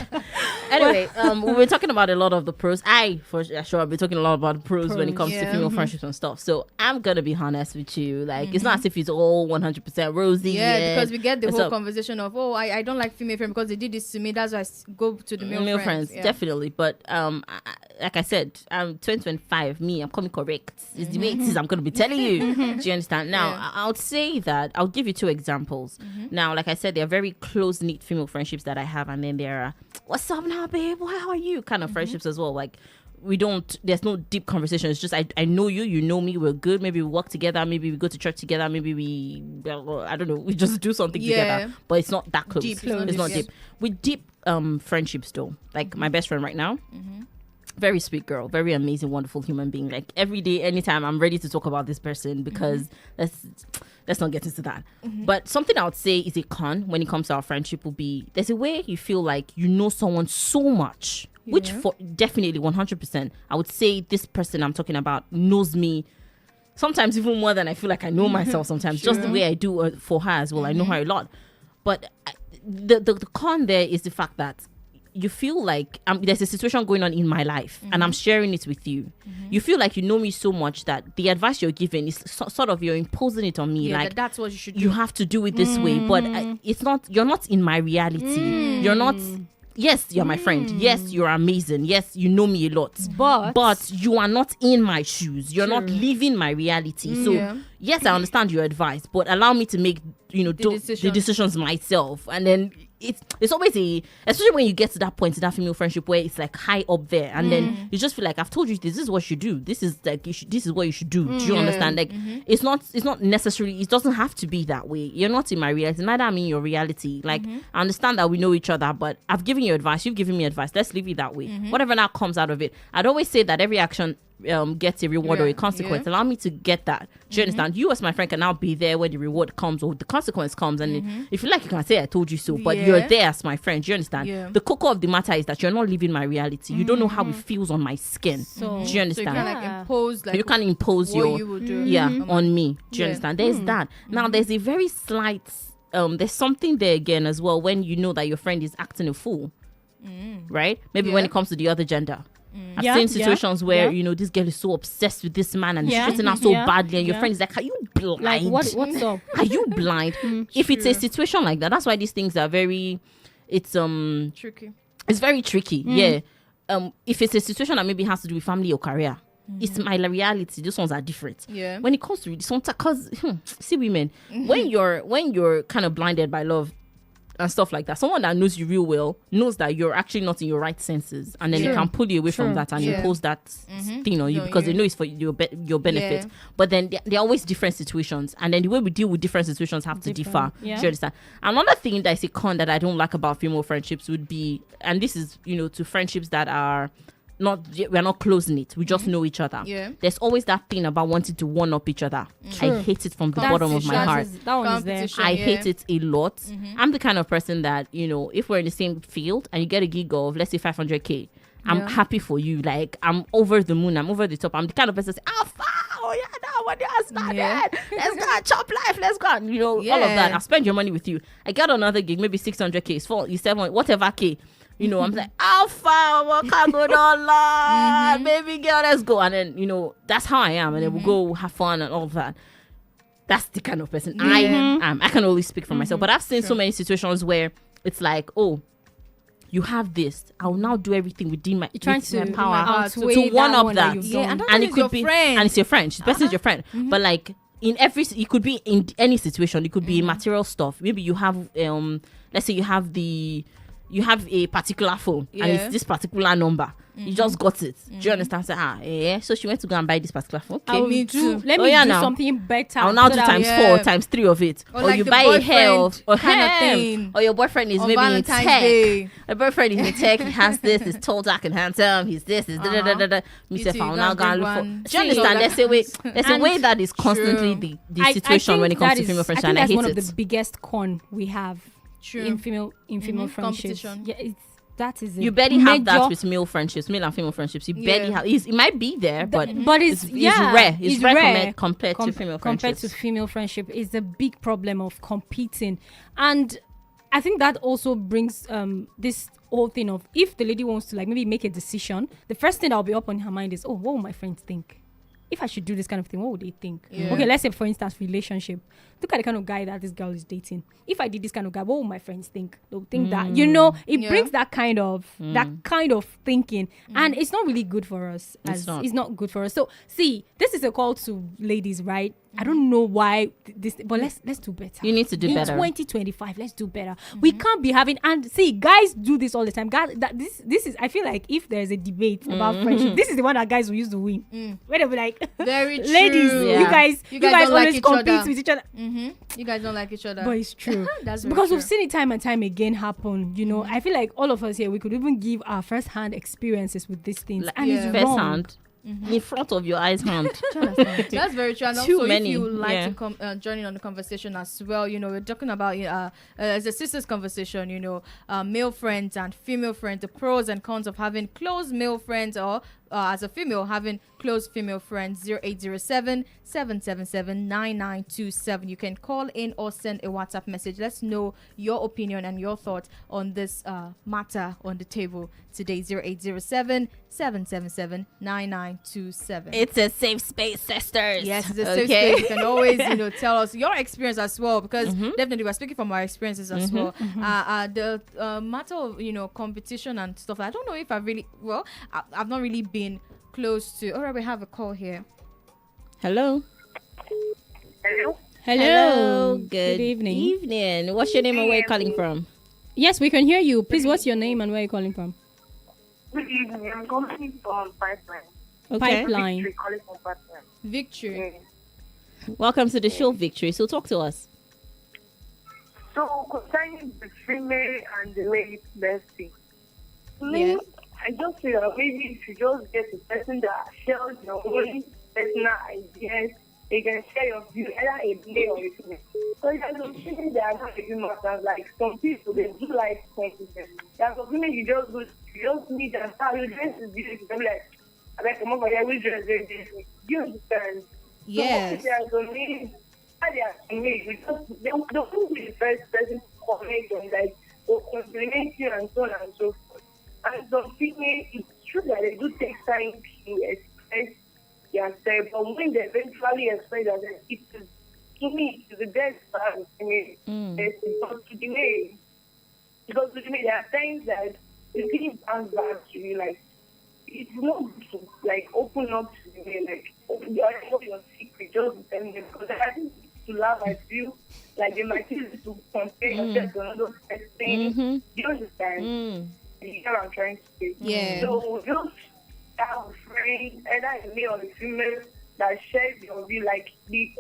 Anyway, we were talking about a lot of the pros. For sure, I've been talking a lot about the pros when it comes to female friendships and stuff. So I'm gonna be honest with you. Like it's not as if it's all 100% rosy. Yeah, because we get the whole conversation of I don't like female friends because they did this to me. That's why I go to the male friends. Yeah. Definitely. But like I said, I'm 2025. I'm coming correct. It's the way it is. I'm gonna be telling you. Do you understand? Now, I would say that I'll give you two examples. Now, like I said, there are very close-knit female friendships that I have, and then there are "What's up now, babe? How are you?" kind of friendships as well. Like there's no deep conversation. It's just I know you, you know me, we're good. Maybe we work together, maybe we go to church together, maybe I don't know, we just do something together. But it's not that close. It's not deep. With deep friendships though, like my best friend right now. Very sweet girl, very amazing, wonderful human being. Like every day, anytime, I'm ready to talk about this person because let's not get into that. But something I would say is a con when it comes to our friendship will be there's a way you feel like you know someone so much, which for definitely 100%, I would say this person I'm talking about knows me sometimes even more than I feel like I know myself sometimes, just the way I do for her as well. I know her a lot. But the con there is the fact that you feel like there's a situation going on in my life and I'm sharing it with you. You feel like you know me so much that the advice you're giving is sort of you're imposing it on me. Like that's what you should do. You have to do it this way. But it's not, you're not in my reality. You're not. Yes, you're my friend. Yes, you're amazing. Yes, you know me a lot. But you are not in my shoes. You're not living my reality. So yes, I understand your advice, but allow me to make the decisions myself. And then it's always especially when you get to that point in that female friendship where it's like high up there, and then you just feel like I've told you this is what you do. This is like this is what you should do. Do you understand? Like it's not necessarily. It doesn't have to be that way. You're not in my reality. Neither am I in your reality. Like I understand that we know each other, but I've given you advice. You've given me advice. Let's leave it that way. Whatever now comes out of it. I'd always say that every action gets a reward or a consequence. Allow me to get that. Do you understand? You as my friend can now be there when the reward comes or the consequence comes, and if you like you can say I told you so, but you're there as my friend. Do you understand? The cocoa of the matter is that you're not living my reality. You don't know how it feels on my skin. Do you understand? So you can impose your you would do on me. Do you understand? There's that. Now there's a very slight there's something there again as well when you know that your friend is acting a fool. Right? Maybe when it comes to the other gender. I've seen situations where this girl is so obsessed with this man and she's treating her so badly, and your friend is like, "Are you blind? Like what's up? Are you blind?" If it's a situation like that, that's why these things are very. It's tricky. It's very tricky. Yeah. If it's a situation that maybe has to do with family or career, it's my reality. Those ones are different. Yeah. When it comes to this one, because see women, when you're kind of blinded by love. and stuff like that. Someone that knows you real well knows that you're actually not in your right senses, and then they can pull you away from that and impose that thing on you because they know it's for your benefit. But then they're always different situations, and then the way we deal with different situations have to differ. Do you understand? Another thing that is a con that I don't like about female friendships would be, and this is, you know, to friendships that are we're not close knit, we just know each other. There's always that thing about wanting to one up each other. I hate it from the bottom of my heart. I hate it a lot. I'm the kind of person that, you know, if we're in the same field and you get a gig of, let's say, 500k, I'm happy for you. Like, I'm over the moon, I'm over the top. I'm the kind of person that say, when you started, let's go and chop life, let's go and, you know, all of that. I'll spend your money with you. I get another gig, maybe 600k, 47, whatever k. You know, I'm like, Alpha, what can go on, baby girl, let's go. And then, you know, that's how I am. And then we'll go have fun and all of that. That's the kind of person I am. I can only speak for myself. But I've seen so many situations where it's like, oh, you have this. I'll now do everything within my power to one up that. And it could be, and it's your friend. This person is your friend. But like, it could be in any situation. It could be material stuff. Maybe you have, let's say you have a particular phone and it's this particular number. You just got it. Do you understand? So she went to go and buy this particular phone. Okay, let me do something better. I'll now do times 4, times 3 of it. Or like you buy a hair or thing. Or your boyfriend is maybe Valentine's in tech. Day. Your boyfriend is in tech. He has this. He's tall, dark, and handsome. He's this. He's da. Myself, I'll now go and look for. Do you understand? There's a way that is constantly the situation when it comes to female friendship, and I hate it. That's one of the biggest con we have. In female friendships. That is it. You barely have that with male friendships, male and female friendships. You barely have. It might be there, but it's rare. It's rare compared to female friendships. Compared to female friendship, is a big problem of competing, and I think that also brings this whole thing of, if the lady wants to like maybe make a decision, the first thing that'll be up on her mind is, oh, what will my friends think? If I should do this kind of thing, what would they think? Okay, let's say, for instance, relationship. Look at the kind of guy that this girl is dating. If I did this kind of guy, what would my friends think? They'll think that, you know, it brings that kind of thinking. And it's not really good for us. It's not good for us. So, see, this is a call to ladies, right? I don't know why this, but let's do better. You need to do better. In 2025, let's do better. We can't be having, and see, guys do this all the time. Guys, this is, I feel like if there's a debate about friendship, this is the one that guys will use to win. Where they'll be like, very true. Ladies, you guys always compete with each other. You guys don't like each other. But it's true. That's because true. We've seen it time and time again happen. You know, I feel like all of us here, we could even give our first-hand experiences with these things. And it's wrong. First-hand. In front of your eyes hand. That's very true. And also, if you like to come join in on the conversation as well, you know, we're talking about as a sisters conversation, you know, male friends and female friends, the pros and cons of having close male friends, or as a female having close female friends. 0807-777-9927. You can call in or send a WhatsApp message. Let's know your opinion and your thoughts on this matter on the table today. 0807-777-9927. It's a safe space, sisters. Yes, it's a safe space. You can always, you know, tell us your experience as well, because definitely we're speaking from our experiences as well. The matter of, you know, competition and stuff, I don't know if I've not really been close to. All right, we have a call here. Hello. Good evening. What's your name and where are you calling from? Yes, we can hear you. Please, what's your name and where are you calling from? Good evening. I'm calling from Pipeline. Okay. Pipeline. Victory, calling from Pipeline. Victory. Welcome to the show, Victory. So talk to us. So concerning the female and the male bestie, me, I just feel that maybe you should just get a person that shares your own personal ideas. You can share your view, either a male or a female. So there's some things that are not even matters. Like some people, they do like competition. There's some women you just need and how you dress is beautiful. I'm like, I like come over here, we dress very beautiful. You understand? Yes. So there's some men, we just don't be the first person to comment on, like, or compliment you and so on and so forth. And some female, it's true that they do take time to express yourself, but when they eventually express themselves, it is, to me, it's the best part to me. Because to me, there are times that the thing comes back to you, like, it's not good to, like, open up to me, like, open your secret, just tell me, because I think to laugh at you. Like they might use it to compare yourself to another person. You understand? You get what I'm trying to say? Yeah. So just have a friend, either a male or a female, that shares your view. Like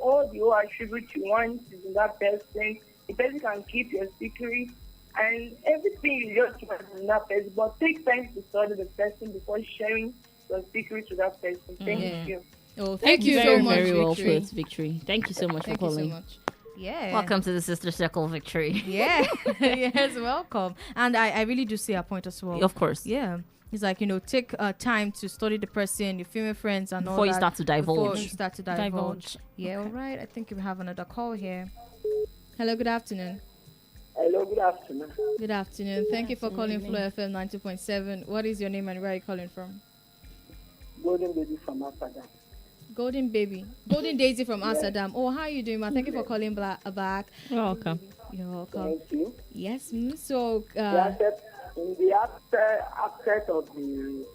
all the whole attribute you want is in that person. The person can keep your secret. And everything you just want in that person. But take time to study the person before sharing your secret to that person. Thank you. Oh, thank you so much, Very well Victory. put, Victory. Thank you so much for Thank you calling. so much. Yeah. Welcome to the Sister Circle, Victory. Yeah. Yes, welcome. And I really do see a point as well. Of course. Yeah. It's like, take time to study the person, your female friends, and Before all you that. start to divulge. Before you start to divulge. Yeah, all right. I think we have another call here. Hello, good afternoon. Hello, good afternoon. Good afternoon. Thank you for calling Flow FM 92.7. What is your name and where are you calling from? Golden Baby from Amsterdam. Golden Baby. Golden Daisy from Amsterdam. Oh, how are you doing, ma? Thank you for calling back. You're welcome. You're welcome. Thank you. Yes, so... in the aspect of the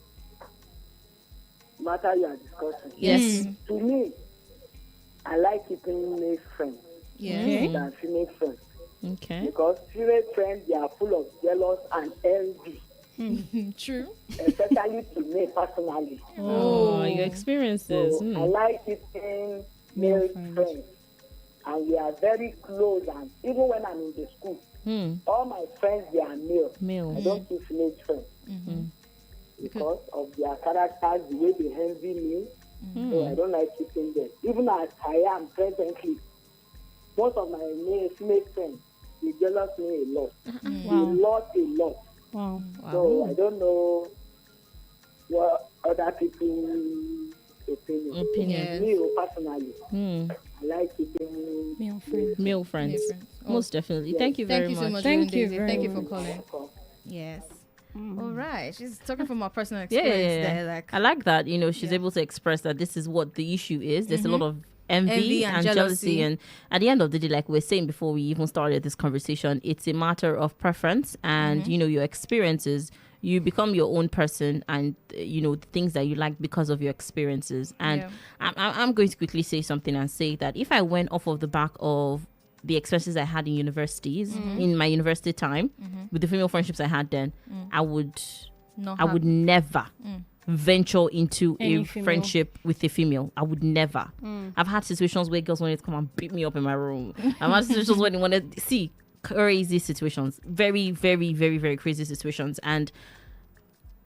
matter you are discussing, Yes. To me, I like keeping male friends than female friends. Okay. Because female friends, they are full of jealous and envy. True. Especially to me personally. Oh, your experiences. So I like keeping male friends. And we are very close. And even when I'm in the school, all my friends, they are male. I don't keep female friends. Because of their characters, the way they envy me. So I don't like keeping them. Even as I am presently, most of my female friends, they jealous me a lot. A lot. Wow. So I don't know what other people's opinion. Me personally, I like keeping Male friends. Most definitely. Yes. Thank you very Thank you so much. Thank you Daisy. very Thank you for much. calling. Yes. All right. She's talking from her personal Yeah, experience yeah. there. Like, I like that. She's able to express that this is what the issue is. There's a lot of envy and jealousy. And at the end of the day, like we were saying before we even started this conversation, it's a matter of preference and, your experiences. You become your own person and, the things that you like because of your experiences. And I'm going to quickly say something and say that if I went off of the back of the experiences I had in universities, in my university time, with the female friendships I had then, I would never venture into a friendship with a female. I would never. I've had situations where girls wanted to come and beat me up in my room. I've had situations when they wanted to see crazy situations, very, very, very, very crazy situations. And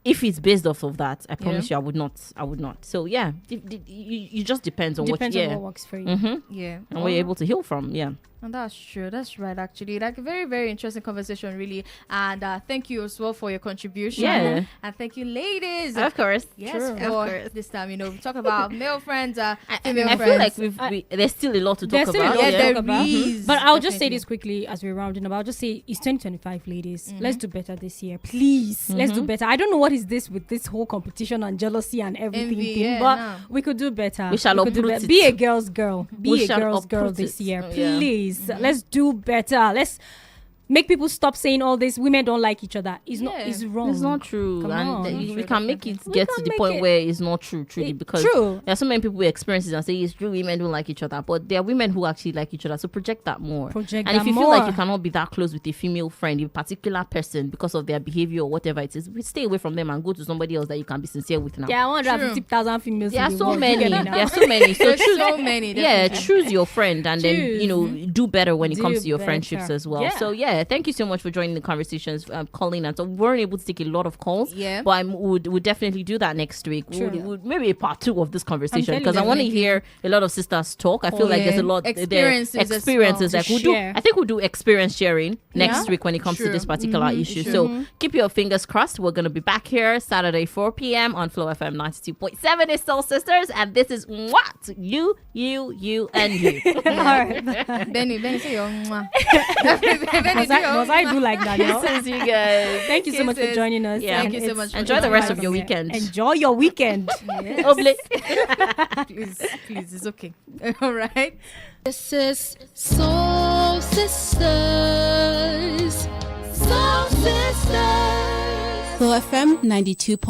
if it's based off of that, I promise you, I would not. So yeah, you just depends on what works for you. yeah. And where you're able to heal from. Yeah. And that's true. That's right, actually. Like a very, very interesting conversation, really. And thank you as well for your contribution. Yeah. And thank you, ladies. Of course. Yes, True. for Of course. this time, we talk about male friends, female I friends. feel like there's still a lot to There's talk still a about. lot to there talk about. is. But I'll just say Definitely. this quickly as we're rounding up. I'll just say it's 2025, ladies. Let's do better this year, please. Let's do better. I don't know what is this with this whole competition and jealousy and everything Envy, thing, yeah, but no. we could do better. We shall could do uproot better. it. Be a girl's girl. Be We a shall girl's girl uproot this it. year, Yeah. please. Let's do better. Let's make people stop saying all this. Women don't like each other. It's not. It's wrong. It's not true. Come And on. we can make it get to can the make point it- where it's not true, truly, because true. there are so many people who experience it and say it's true, women don't like each other. But there are women who actually like each other. So project that more. And if you feel like you cannot be that close with a female friend, a particular person, because of their behavior or whatever it is, we stay away from them and go to somebody else that you can be sincere with now. There are 150,000 females. There are in the so world. many. You get it There now? are so many. So There's choose. so many. Yeah, definitely. choose your friend and then Choose. do better when it Do comes to your better. friendships as well. Yeah. So yeah, thank you so much for joining the conversations, calling. And so we weren't able to take a lot of calls. Yeah. But would definitely do that next week. Sure. Would maybe a part 2 of this conversation telling because I you, want to definitely. hear a lot of sisters talk. I feel like there's a lot Experiences as experiences well like to we'll do. share. I think we'll do experience sharing next Yeah. week when it comes to True. this particular issue. So keep your fingers crossed. We're gonna be back here Saturday 4 p.m. on Flow FM 92.7. It's Soul Sisters, and this is what you and you. Benny, say your mwah. Benny, Was I do like that? Kisses, you guys. Thank you so much for Kisses. joining us. Yeah. Thank you so It's- much for Enjoy the joining rest us. of your weekend. Enjoy your weekend. Oble. Please, it's okay. All right. This is Soul Sisters. Soul Sisters. Flow FM 92.7.